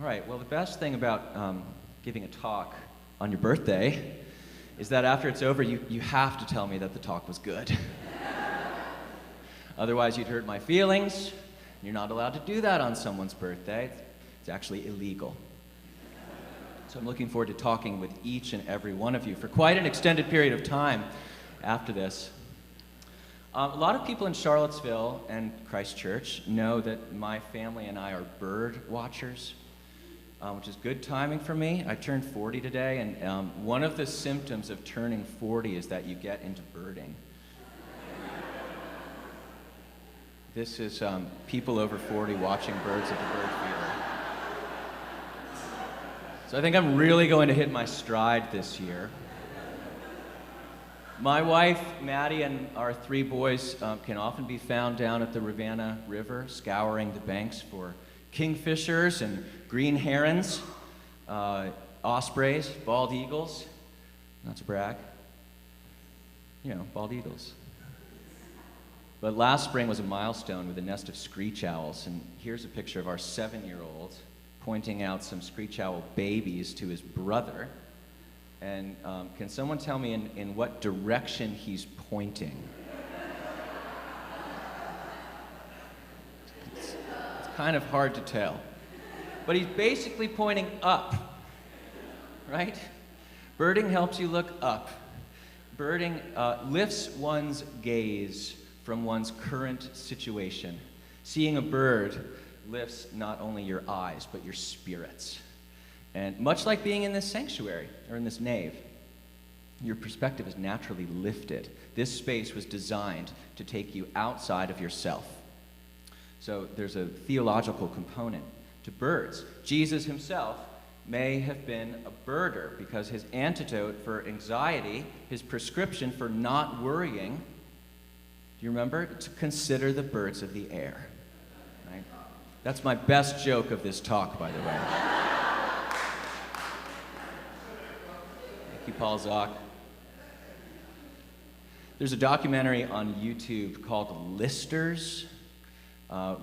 All right, well, the best thing about giving a talk on your birthday is that after it's over, you have to tell me that the talk was good. Otherwise, you'd hurt my feelings. You're not allowed to do that on someone's birthday. It's actually illegal. So I'm looking forward to talking with each and every one of you for quite an extended period of time after this. A lot of people in Charlottesville and Christchurch know that my family and I are bird watchers, which is good timing for me. I turned 40 today, and one of the symptoms of turning 40 is that you get into birding. This is people over 40 watching birds at the bird feeder. So I think I'm really going to hit my stride this year. My wife, Maddie, and our 3 boys can often be found down at the Rivanna River, scouring the banks for kingfishers and green herons, ospreys, bald eagles. Not to brag. You know, bald eagles. But last spring was a milestone with a nest of screech owls, and here's a picture of our 7-year-old pointing out some screech owl babies to his brother. And can someone tell me in what direction he's pointing? It's kind of hard to tell. But he's basically pointing up, right? Birding helps you look up. Birding lifts one's gaze from one's current situation. Seeing a bird lifts not only your eyes, but your spirits. And much like being in this sanctuary, or in this nave, your perspective is naturally lifted. This space was designed to take you outside of yourself. So there's a theological component to birds. Jesus himself may have been a birder because his antidote for anxiety, his prescription for not worrying, do you remember? To consider the birds of the air. Right? That's my best joke of this talk, by the way. Thank you, Paul Zock. There's a documentary on YouTube called Listers,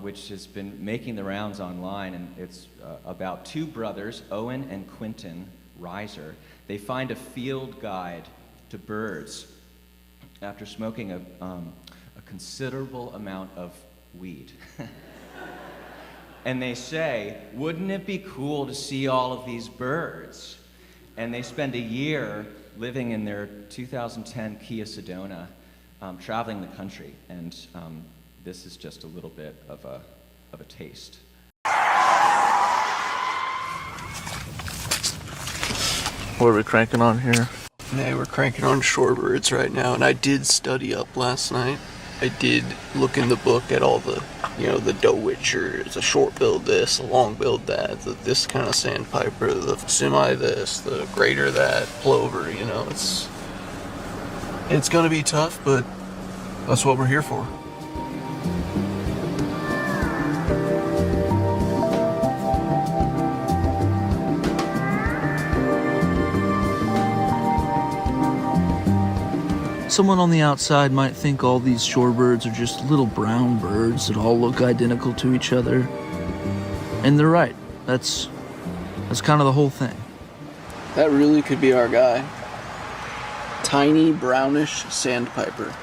which has been making the rounds online, and it's about 2 brothers, Owen and Quentin Reiser. They find a field guide to birds after smoking a considerable amount of weed. And they say, wouldn't it be cool to see all of these birds? And they spend a year living in their 2010 Kia Sedona, traveling the country. And this is just a little bit of a taste. What are we cranking on here? Hey, we're cranking on shorebirds right now, and I did study up last night. I did look in the book at all the, the doe-witchers, a short-billed this, a long-billed that, this kind of sandpiper, the semi this, the greater that, plover, it's gonna be tough, but that's what we're here for. Someone on the outside might think all these shorebirds are just little brown birds that all look identical to each other. And they're right. That's kind of the whole thing. That really could be our guy. Tiny brownish sandpiper.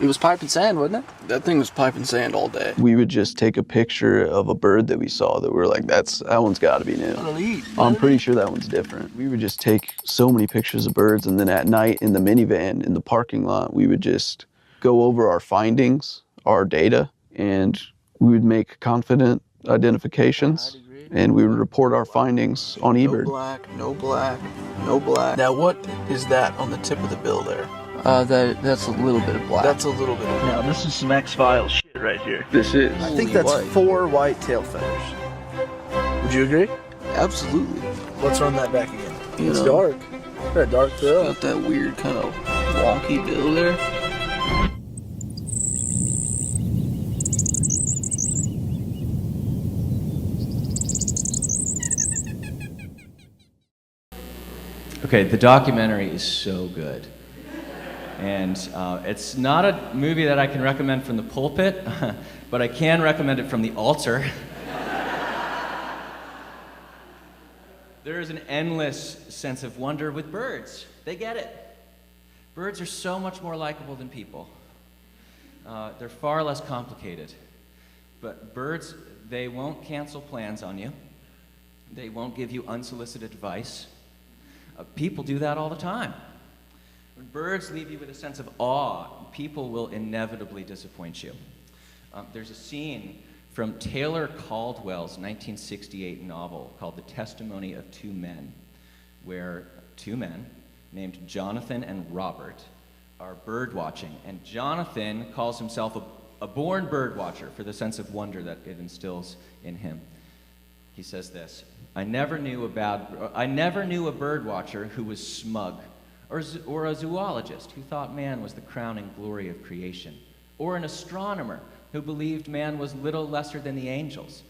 It was pipe and sand, wasn't it? That thing was pipe and sand all day. We would just take a picture of a bird that we saw that we're like, that one's got to be new. I'm pretty sure that one's different. We would just take so many pictures of birds, and then at night in the minivan in the parking lot, we would just go over our findings, our data, and we would make confident identifications, and we would report our findings on eBird. No black, no black, no black. Now what is that on the tip of the bill there? That's a little bit of black. That's a little bit of black. Now, this is some X-Files shit right here. This is. I think that's white. 4 white tail feathers. Would you agree? Absolutely. Let's run that back again. It's dark. That dark tail. Got that weird kind of wonky bill there. Okay, the documentary is so good. And it's not a movie that I can recommend from the pulpit, but I can recommend it from the altar. There is an endless sense of wonder with birds. They get it. Birds are so much more likable than people. They're far less complicated. But birds, they won't cancel plans on you. They won't give you unsolicited advice. People do that all the time. When birds leave you with a sense of awe, people will inevitably disappoint you. There's a scene from Taylor Caldwell's 1968 novel called The Testimony of Two Men, where two men named Jonathan and Robert are bird watching. And Jonathan calls himself a born bird watcher for the sense of wonder that it instills in him. He says this: I never knew a bird watcher who was smug, or a zoologist who thought man was the crowning glory of creation, or an astronomer who believed man was little lesser than the angels.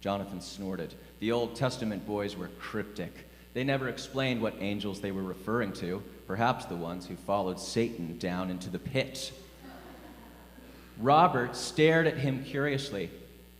Jonathan snorted. The Old Testament boys were cryptic. They never explained what angels they were referring to, perhaps the ones who followed Satan down into the pit. Robert stared at him curiously.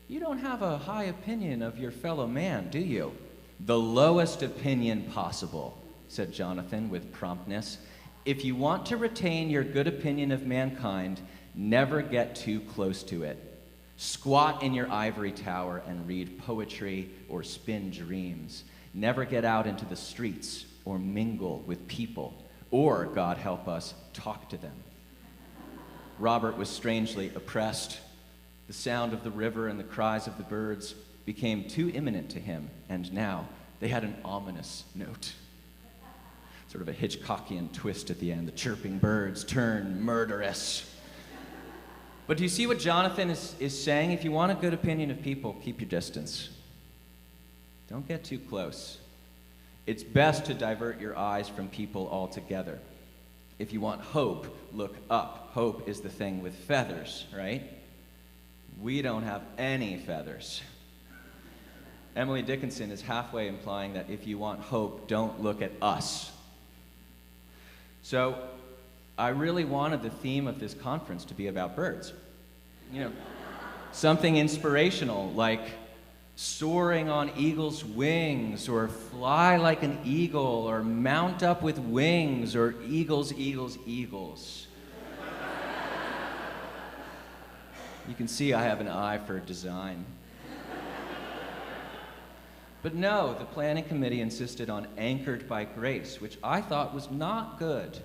You don't have a high opinion of your fellow man, do you? The lowest opinion possible, said Jonathan with promptness. If you want to retain your good opinion of mankind, never get too close to it. Squat in your ivory tower and read poetry or spin dreams. Never get out into the streets or mingle with people, or, God help us, talk to them. Robert was strangely oppressed. The sound of the river and the cries of the birds became too imminent to him, and now they had an ominous note. Sort of a Hitchcockian twist at the end. The chirping birds turn murderous. But do you see what Jonathan is saying? If you want a good opinion of people, keep your distance. Don't get too close. It's best to divert your eyes from people altogether. If you want hope, look up. Hope is the thing with feathers, right? We don't have any feathers. Emily Dickinson is halfway implying that if you want hope, don't look at us. So, I really wanted the theme of this conference to be about birds. You know, something inspirational, like soaring on eagle's wings, or fly like an eagle, or mount up with wings, or eagles, eagles, eagles. You can see I have an eye for design. But no, the planning committee insisted on anchored by grace, which I thought was not good.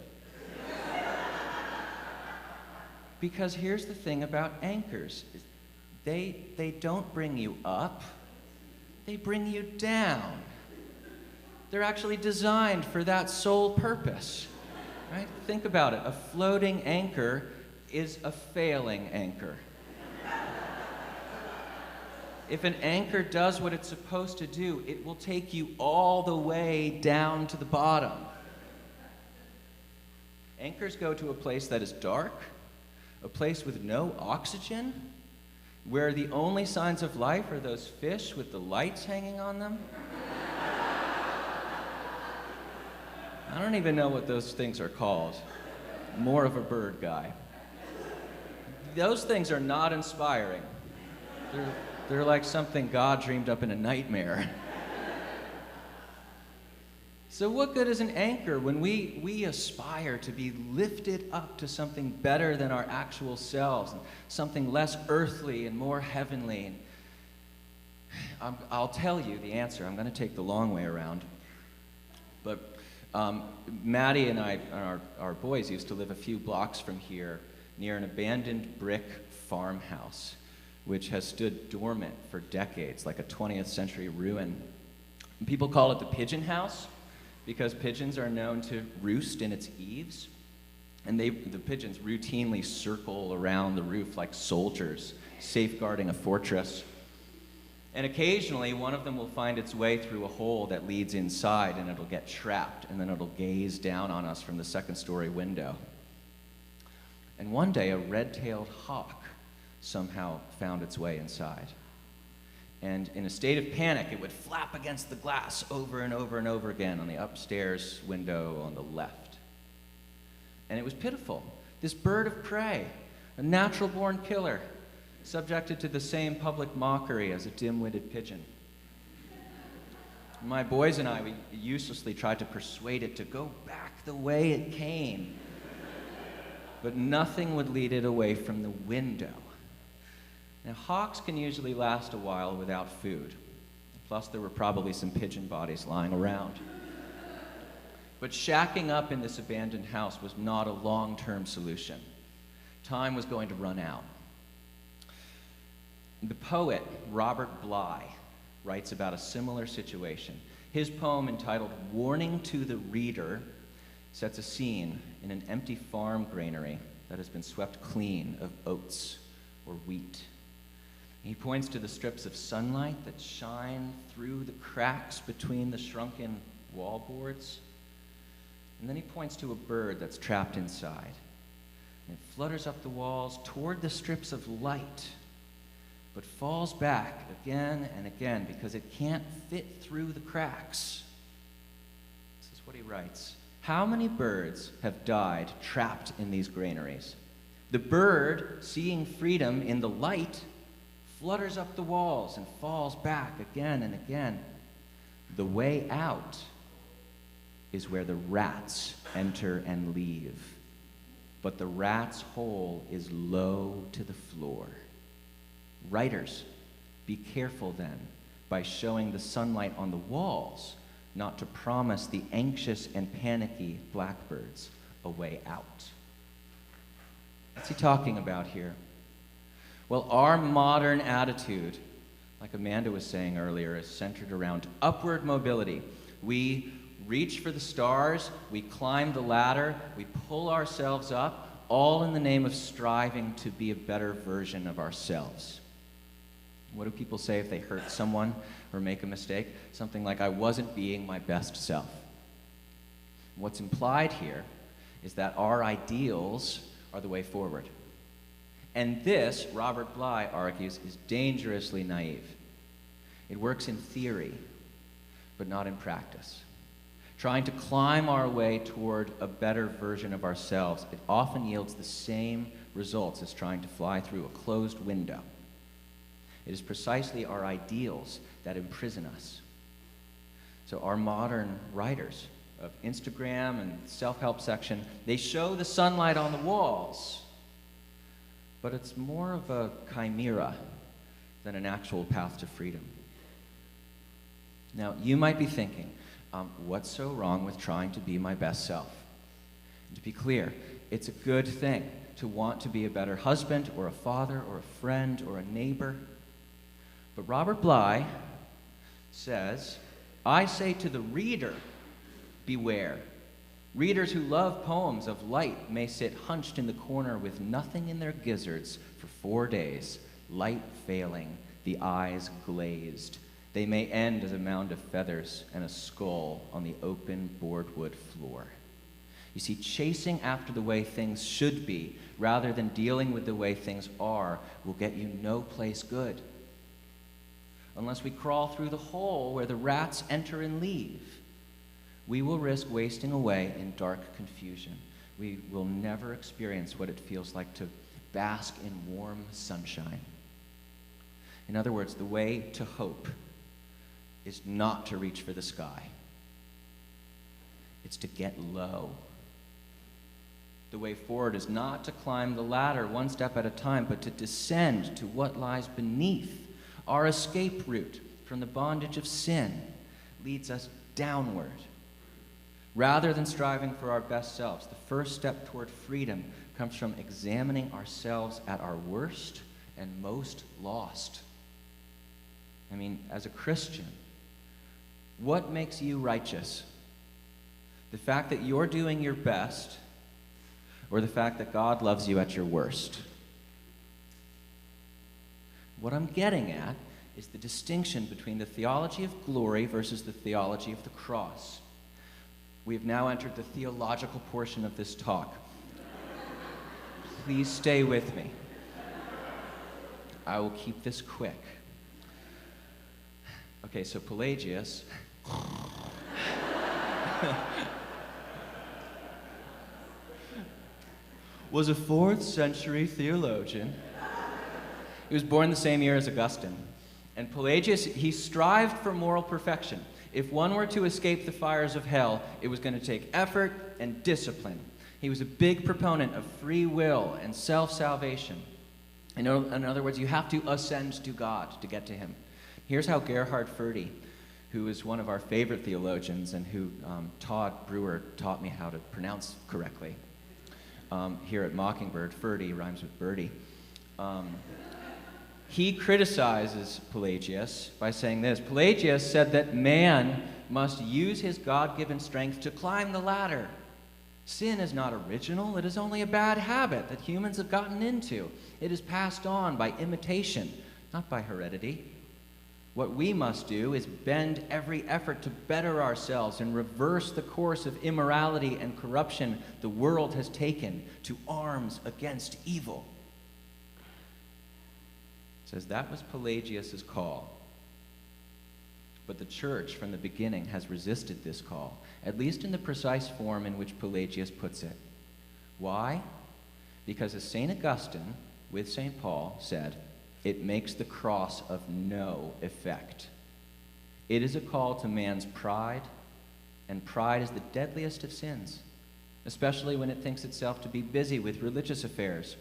Because here's the thing about anchors. They don't bring you up, they bring you down. They're actually designed for that sole purpose, right? Think about it. A floating anchor is a failing anchor. If an anchor does what it's supposed to do, it will take you all the way down to the bottom. Anchors go to a place that is dark, a place with no oxygen, where the only signs of life are those fish with the lights hanging on them. I don't even know what those things are called. More of a bird guy. Those things are not inspiring. They're like something God dreamed up in a nightmare. So what good is an anchor when we aspire to be lifted up to something better than our actual selves, and something less earthly and more heavenly? I'll tell you the answer. I'm going to take the long way around. But Maddie and I, our boys, used to live a few blocks from here near an abandoned brick farmhouse, which has stood dormant for decades, like a 20th century ruin. And people call it the pigeon house, because pigeons are known to roost in its eaves. And the pigeons routinely circle around the roof like soldiers, safeguarding a fortress. And occasionally, one of them will find its way through a hole that leads inside, and it'll get trapped, and then it'll gaze down on us from the second-story window. And one day, a red-tailed hawk somehow found its way inside. And in a state of panic, it would flap against the glass over and over and over again on the upstairs window on the left. And it was pitiful. This bird of prey, a natural-born killer, subjected to the same public mockery as a dim-witted pigeon. My boys and I, we uselessly tried to persuade it to go back the way it came. But nothing would lead it away from the window. Now, hawks can usually last a while without food. Plus, there were probably some pigeon bodies lying around. But shacking up in this abandoned house was not a long-term solution. Time was going to run out. The poet Robert Bly writes about a similar situation. His poem, entitled Warning to the Reader, sets a scene in an empty farm granary that has been swept clean of oats or wheat. He points to the strips of sunlight that shine through the cracks between the shrunken wallboards. And then he points to a bird that's trapped inside. And it flutters up the walls toward the strips of light, but falls back again and again because it can't fit through the cracks. This is what he writes. How many birds have died trapped in these granaries? The bird, seeing freedom in the light, flutters up the walls and falls back again and again. The way out is where the rats enter and leave. But the rat's hole is low to the floor. Writers, be careful then by showing the sunlight on the walls, not to promise the anxious and panicky blackbirds a way out. What's he talking about here? Well, our modern attitude, like Amanda was saying earlier, is centered around upward mobility. We reach for the stars, we climb the ladder, we pull ourselves up, all in the name of striving to be a better version of ourselves. What do people say if they hurt someone or make a mistake? Something like, I wasn't being my best self. What's implied here is that our ideals are the way forward. And this, Robert Bly argues, is dangerously naive. It works in theory, but not in practice. Trying to climb our way toward a better version of ourselves, it often yields the same results as trying to fly through a closed window. It is precisely our ideals that imprison us. So our modern writers of Instagram and self-help section, they show the sunlight on the walls, but it's more of a chimera than an actual path to freedom. Now, you might be thinking, what's so wrong with trying to be my best self? And to be clear, it's a good thing to want to be a better husband or a father or a friend or a neighbor. But Robert Bly says, I say to the reader, beware. Readers who love poems of light may sit hunched in the corner with nothing in their gizzards for 4 days, light failing, the eyes glazed. They may end as a mound of feathers and a skull on the open boardwood floor. You see, chasing after the way things should be, rather than dealing with the way things are, will get you no place good. Unless we crawl through the hole where the rats enter and leave, we will risk wasting away in dark confusion. We will never experience what it feels like to bask in warm sunshine. In other words, the way to hope is not to reach for the sky. It's to get low. The way forward is not to climb the ladder one step at a time, but to descend to what lies beneath. Our escape route from the bondage of sin leads us downward. Rather than striving for our best selves, the first step toward freedom comes from examining ourselves at our worst and most lost. I mean, as a Christian, what makes you righteous? The fact that you're doing your best, or the fact that God loves you at your worst? What I'm getting at is the distinction between the theology of glory versus the theology of the cross. We have now entered the theological portion of this talk. Please stay with me. I will keep this quick. Okay, so Pelagius was a 4th century theologian. He was born the same year as Augustine. And Pelagius, he strived for moral perfection. If one were to escape the fires of hell, it was going to take effort and discipline. He was a big proponent of free will and self-salvation. In other words, you have to ascend to God to get to him. Here's how Gerhard Forde, who is one of our favorite theologians and who Todd Brewer taught me how to pronounce correctly. Here at Mockingbird, Forde rhymes with birdie. He criticizes Pelagius by saying this. Pelagius said that man must use his God-given strength to climb the ladder. Sin is not original. It is only a bad habit that humans have gotten into. It is passed on by imitation, not by heredity. What we must do is bend every effort to better ourselves and reverse the course of immorality and corruption the world has taken to arms against evil. It says that was Pelagius' call. But the church from the beginning has resisted this call, at least in the precise form in which Pelagius puts it. Why? Because as St. Augustine, with St. Paul, said, it makes the cross of no effect. It is a call to man's pride, and pride is the deadliest of sins, especially when it thinks itself to be busy with religious affairs.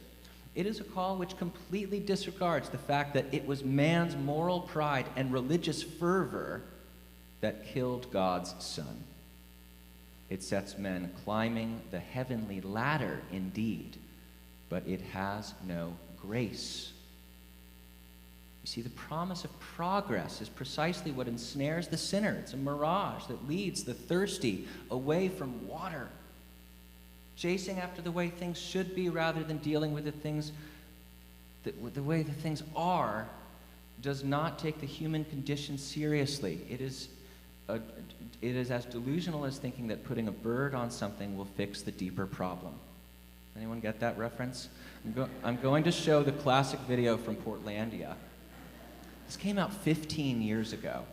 It is a call which completely disregards the fact that it was man's moral pride and religious fervor that killed God's Son. It sets men climbing the heavenly ladder indeed, but it has no grace. You see, the promise of progress is precisely what ensnares the sinner. It's a mirage that leads the thirsty away from water, chasing after the way things should be rather than dealing with the way the things are does not take the human condition seriously. It is as delusional as thinking that putting a bird on something will fix the deeper problem. Anyone get that reference? I'm going to show the classic video from Portlandia. This came out 15 years ago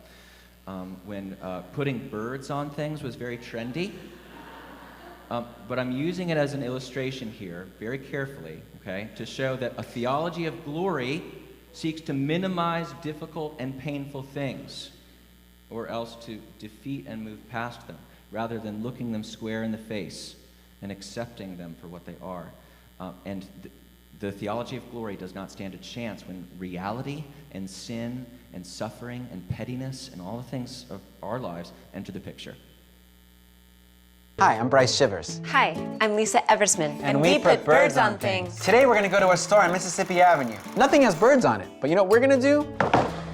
when putting birds on things was very trendy. But I'm using it as an illustration here, very carefully, okay, to show that a theology of glory seeks to minimize difficult and painful things, or else to defeat and move past them, rather than looking them square in the face and accepting them for what they are. And the theology of glory does not stand a chance when reality and sin and suffering and pettiness and all the things of our lives enter the picture. Hi, I'm Bryce Shivers. Hi, I'm Lisa Eversman. And we put birds on things. Today we're gonna go to a store on Mississippi Avenue. Nothing has birds on it, but you know what we're gonna do?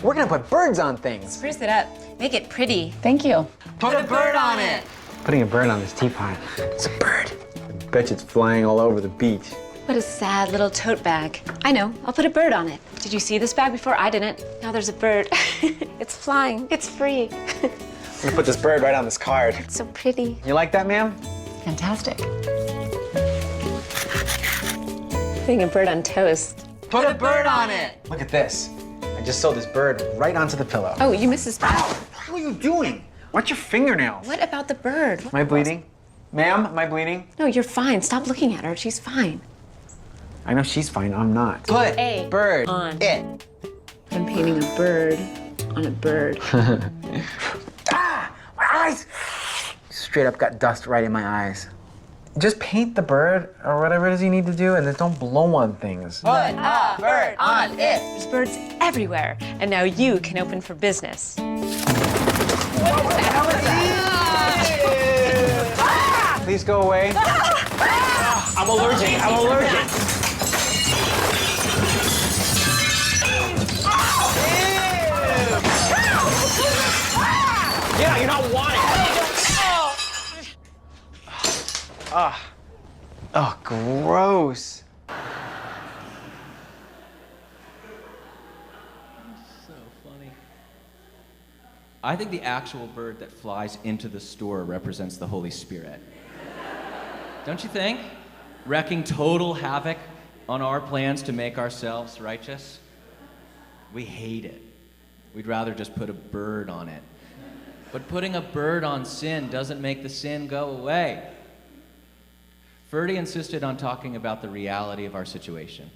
We're gonna put birds on things. Spruce it up. Make it pretty. Thank you. Put a bird on it! Putting a bird on this teapot. It's a bird. I bet you it's flying all over the beach. What a sad little tote bag. I know, I'll put a bird on it. Did you see this bag before? I didn't. Now there's a bird. It's flying. It's free. I'm gonna put this bird right on this card. It's so pretty. You like that, ma'am? Fantastic. Putting a bird on toast. Put a bird on it! Look at this. I just sewed this bird right onto the pillow. Oh, you missed this bag. What are you doing? Watch your fingernails. What about the bird? Am I bleeding? Ma'am, am I bleeding? No, you're fine. Stop looking at her. She's fine. I know she's fine, I'm not. Put A bird on it. I'm painting a bird on a bird. Ah, my eyes! Straight up got dust right in my eyes. Just paint the bird or whatever it is you need to do and then don't blow on things. Put a bird on it. There's birds everywhere, and now you can open for business. Please go away. I'm allergic, I'm allergic. Yeah, you're not wanting it. Oh, gross. So funny. I think the actual bird that flies into the store represents the Holy Spirit. Don't you think? Wreaking total havoc on our plans to make ourselves righteous. We hate it. We'd rather just put a bird on it. But putting a bird on sin doesn't make the sin go away. Forde insisted on talking about the reality of our situation.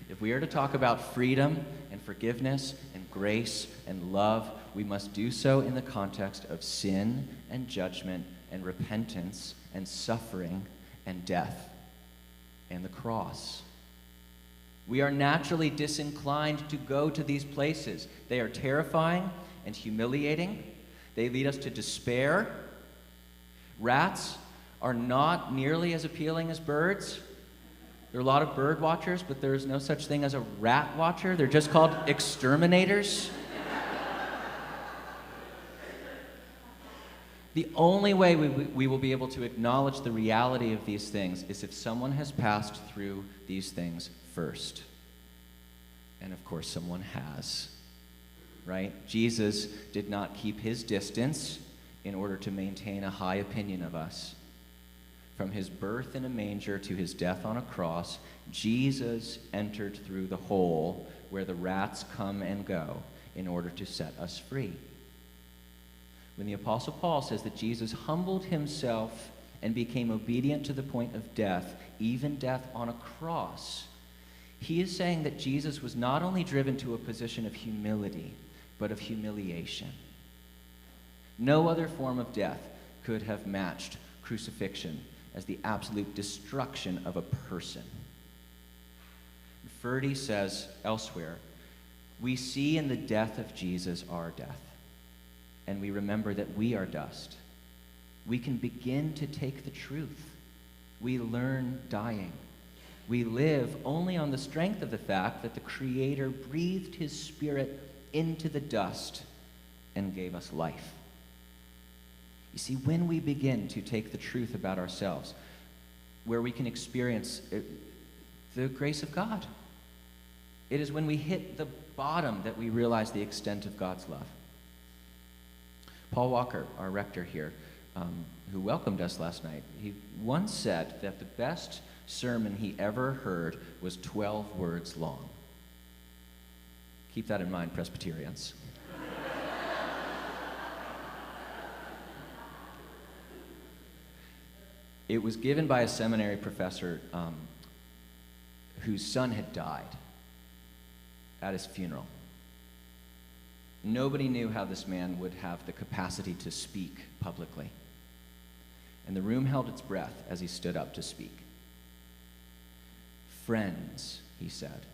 If we are to talk about freedom and forgiveness and grace and love, we must do so in the context of sin and judgment and repentance and suffering and death and the cross. We are naturally disinclined to go to these places. They are terrifying and humiliating. They lead us to despair. Rats are not nearly as appealing as birds. There are a lot of bird watchers, but there is no such thing as a rat watcher. They're just called exterminators. The only way we will be able to acknowledge the reality of these things is if someone has passed through these things first. And of course, someone has, right? Jesus did not keep his distance in order to maintain a high opinion of us. From his birth in a manger to his death on a cross, Jesus entered through the hole where the rats come and go in order to set us free. When the Apostle Paul says that Jesus humbled himself and became obedient to the point of death, even death on a cross, he is saying that Jesus was not only driven to a position of humility, but of humiliation. No other form of death could have matched crucifixion as the absolute destruction of a person. Ferdy says elsewhere, we see in the death of Jesus our death, and we remember that we are dust. We can begin to take the truth. We learn dying. We live only on the strength of the fact that the Creator breathed his Spirit into the dust and gave us life. You see, when we begin to take the truth about ourselves, where we can experience the grace of God, it is when we hit the bottom that we realize the extent of God's love. Paul Walker, our rector here, who welcomed us last night, he once said that the best sermon he ever heard was 12 words long. Keep that in mind, Presbyterians. It was given by a seminary professor whose son had died at his funeral. Nobody knew how this man would have the capacity to speak publicly. And the room held its breath as he stood up to speak. "Friends," he said,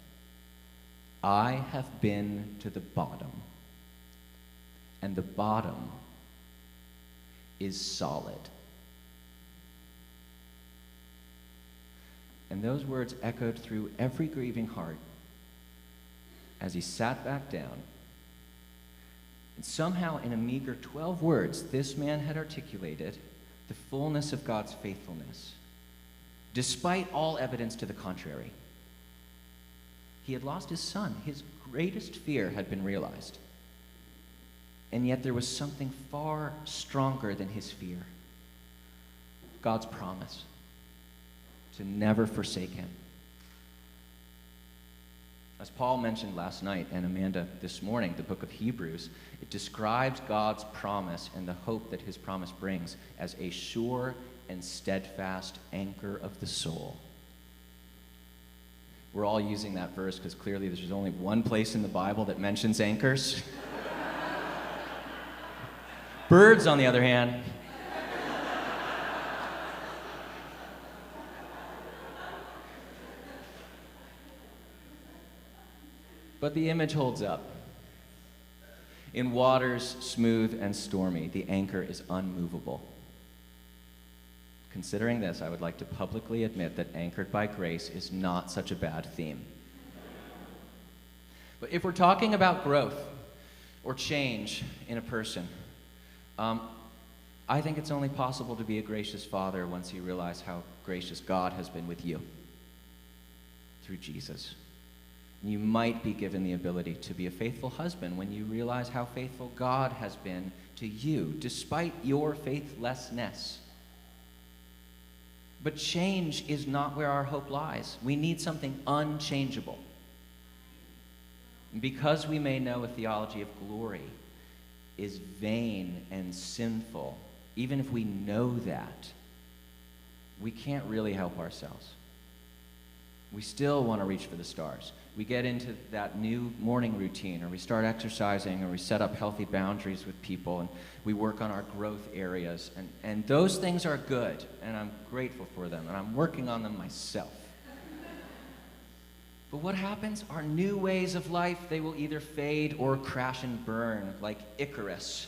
"I have been to the bottom, and the bottom is solid." And those words echoed through every grieving heart as he sat back down. And somehow, in a meager 12 words, this man had articulated the fullness of God's faithfulness, despite all evidence to the contrary. He had lost his son. His greatest fear had been realized. And yet there was something far stronger than his fear. God's promise to never forsake him. As Paul mentioned last night, and Amanda this morning, the book of Hebrews, it describes God's promise and the hope that his promise brings as a sure and steadfast anchor of the soul. We're all using that verse because clearly there's only one place in the Bible that mentions anchors. Birds, on the other hand, but the image holds up. In waters smooth and stormy, the anchor is unmovable. Considering this, I would like to publicly admit that Anchored by Grace is not such a bad theme. But if we're talking about growth or change in a person, I think it's only possible to be a gracious father once you realize how gracious God has been with you through Jesus. You might be given the ability to be a faithful husband when you realize how faithful God has been to you, despite your faithlessness. But change is not where our hope lies. We need something unchangeable. Because we may know a theology of glory is vain and sinful, even if we know that, we can't really help ourselves. We still want to reach for the stars. we get into that new morning routine, or we start exercising, or we set up healthy boundaries with people, and we work on our growth areas. And those things are good, and I'm grateful for them, and I'm working on them myself. But what happens? Our new ways of life, they will either fade or crash and burn like Icarus.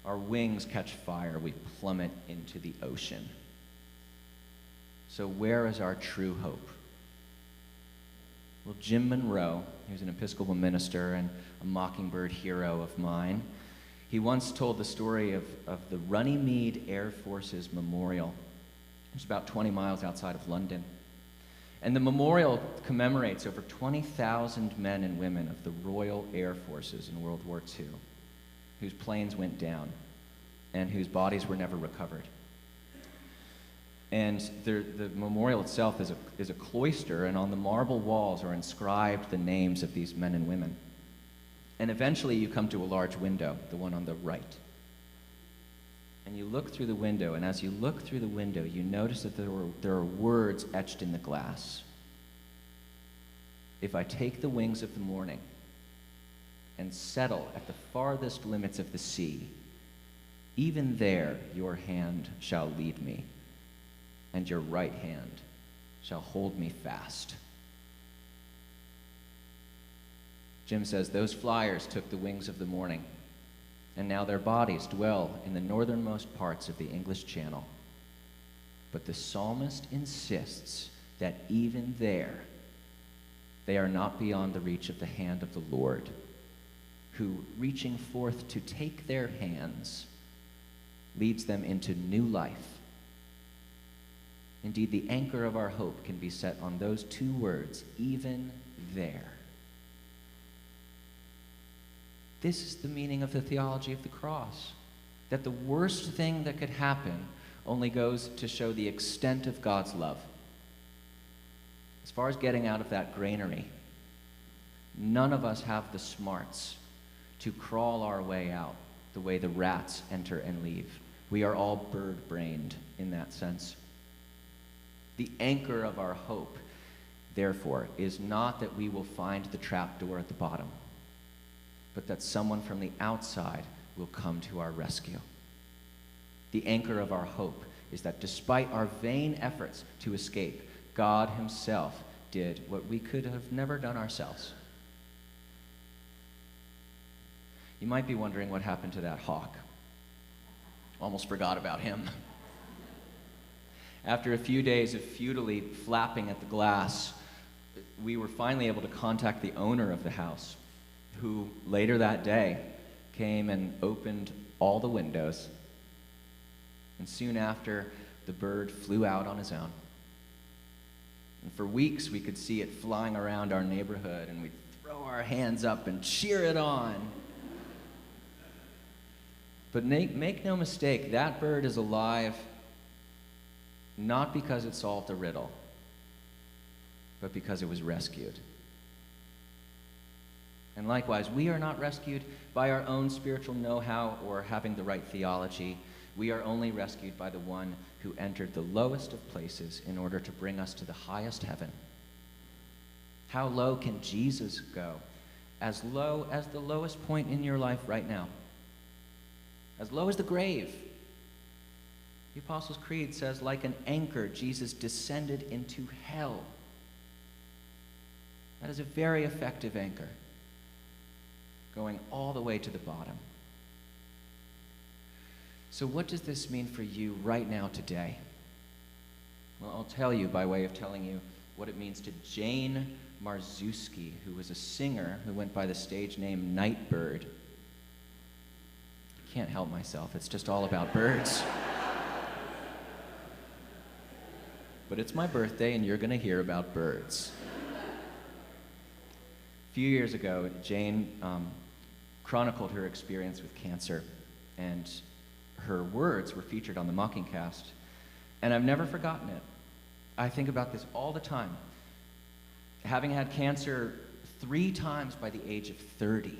Our wings catch fire, we plummet into the ocean. So where is our true hope? Well, Jim Monroe, he was an Episcopal minister and a Mockingbird hero of mine. He once told the story of the Runnymede Air Force's memorial. It's about 20 miles outside of London. And the memorial commemorates over 20,000 men and women of the Royal Air Forces in World War II, whose planes went down and whose bodies were never recovered. And the memorial itself is a cloister, and on the marble walls are inscribed the names of these men and women. And eventually you come to a large window, the one on the right. And you look through the window, and as you look through the window, you notice that there are words etched in the glass. If I take the wings of the morning and settle at the farthest limits of the sea, even there your hand shall lead me, and your right hand shall hold me fast. Jim says those flyers took the wings of the morning, and now their bodies dwell in the northernmost parts of the English Channel. But the psalmist insists that even there, they are not beyond the reach of the hand of the Lord, who, reaching forth to take their hands, leads them into new life. Indeed, the anchor of our hope can be set on those two words, even there. This is the meaning of the theology of the cross, that the worst thing that could happen only goes to show the extent of God's love. As far as getting out of that granary, none of us have the smarts to crawl our way out the way the rats enter and leave. We are all bird-brained in that sense. The anchor of our hope, therefore, is not that we will find the trap door at the bottom, but that someone from the outside will come to our rescue. The anchor of our hope is that despite our vain efforts to escape, God himself did what we could have never done ourselves. You might be wondering what happened to that hawk. Almost forgot about him. After a few days of futilely flapping at the glass, we were finally able to contact the owner of the house, who later that day came and opened all the windows. And soon after, the bird flew out on his own. And for weeks, we could see it flying around our neighborhood, and we'd throw our hands up and cheer it on. But make no mistake, that bird is alive not because it solved a riddle, but because it was rescued. And likewise, we are not rescued by our own spiritual know-how or having the right theology. We are only rescued by the one who entered the lowest of places in order to bring us to the highest heaven. How low can Jesus go? As low as the lowest point in your life right now. As low as the grave. The Apostles' Creed says, like an anchor, Jesus descended into hell. That is a very effective anchor, going all the way to the bottom. So what does this mean for you right now today? Well, I'll tell you by way of telling you what it means to Jane Marzuski, who was a singer who went by the stage name Nightbird. I can't help myself, it's just all about birds. But it's my birthday and you're going to hear about birds. A few years ago, Jane chronicled her experience with cancer, and her words were featured on the Mockingcast, and I've never forgotten it. I think about this all the time. Having had cancer 3 times by the age of 30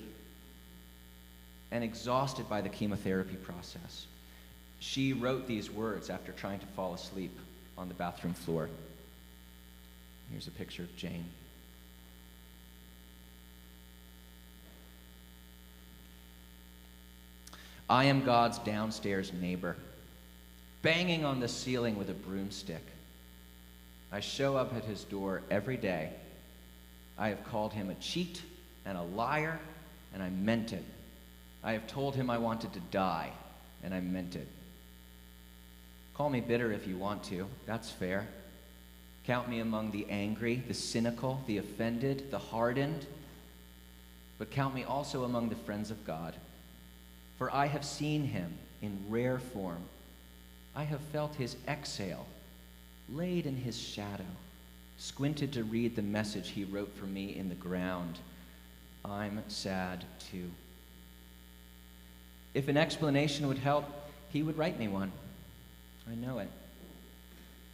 and exhausted by the chemotherapy process, she wrote these words after trying to fall asleep on the bathroom floor. Here's a picture of Jane. I am God's downstairs neighbor, banging on the ceiling with a broomstick. I show up at his door every day. I have called him a cheat and a liar, and I meant it. I have told him I wanted to die, and I meant it. Call me bitter if you want to. That's fair. Count me among the angry, the cynical, the offended, the hardened. But count me also among the friends of God. For I have seen him in rare form. I have felt his exhale, laid in his shadow, squinted to read the message he wrote for me in the ground. I'm sad too. If an explanation would help, he would write me one. I know it.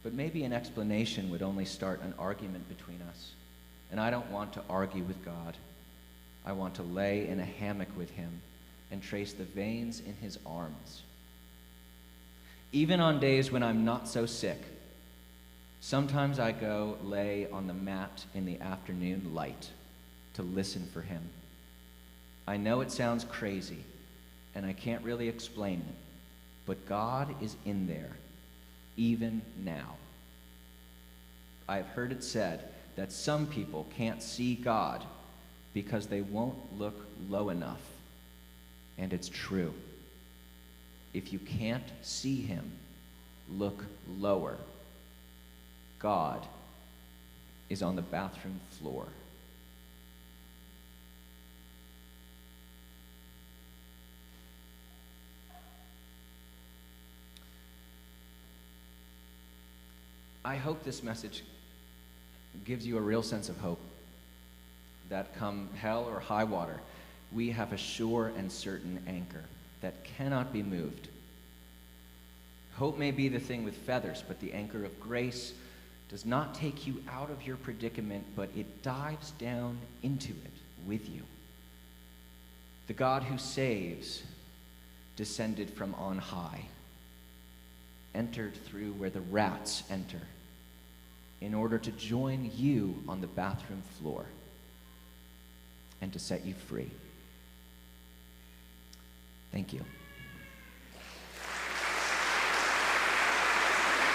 But maybe an explanation would only start an argument between us. And I don't want to argue with God. I want to lay in a hammock with him and trace the veins in his arms. Even on days when I'm not so sick, sometimes I go lay on the mat in the afternoon light to listen for him. I know it sounds crazy, and I can't really explain it, but God is in there, even now. I have heard it said that some people can't see God because they won't look low enough, and it's true. If you can't see him, look lower. God is on the bathroom floor. I hope this message gives you a real sense of hope that come hell or high water, we have a sure and certain anchor that cannot be moved. Hope may be the thing with feathers, but the anchor of grace does not take you out of your predicament, but it dives down into it with you. The God who saves descended from on high, entered through where the rats enter, in order to join you on the bathroom floor and to set you free. Thank you.